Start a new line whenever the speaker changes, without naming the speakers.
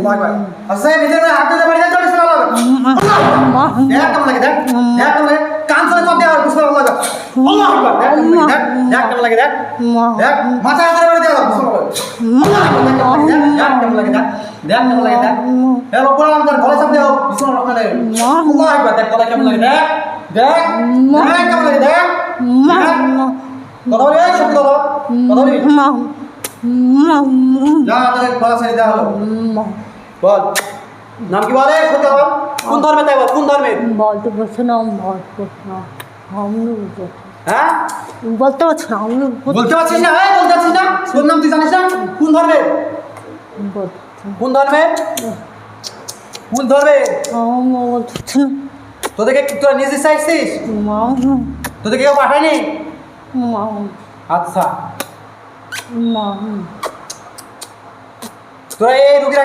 আল্লাহু আকবার আচ্ছা ভিতরে হাত দিয়ে বাড়ি যাচ্ছে বিসমিল্লাহ আল্লাহ দেখ কেমন লাগে দেখ দেখ কেমন লাগে কান ধরে চাপ দেওয়া বিসমিল্লাহ আল্লাহু আকবার দেখ কেমন লাগে দেখ দেখ মাথা ধরে বাড়ি দেওয়া বিসমিল্লাহ দেখ কেমন লাগে দেখ দেখ কেমন লাগে দেখ এর উপর আমাদের গলা চাপ দেও বিসমিল্লাহ আল্লাহু আকবার দেখ গলা কেমন লাগে দেখ দেখ দেখ কেমন লাগে দেখ কথা বলি সত্যি কথা বলি যা তাহলে গলা ছেড়ে দেওয়া হলো বল নাম কি বলে সত্যি বল কোন ধর্মে তাই বল কোন ধর্মে
বলতে পারছো না আমি
হ্যাঁ
বলতে পারছো না আমি
বলতে পারছিস না বলতে পারছিস না তোর নাম তুই জানিস না কোন ধর্মে কোন ধর্মে কোন ধর্মে তোদেরকে তোরা নিজে চাইছিস তোদেরকে কেউ পাঠায়নি আচ্ছা তোরা এই রুগীর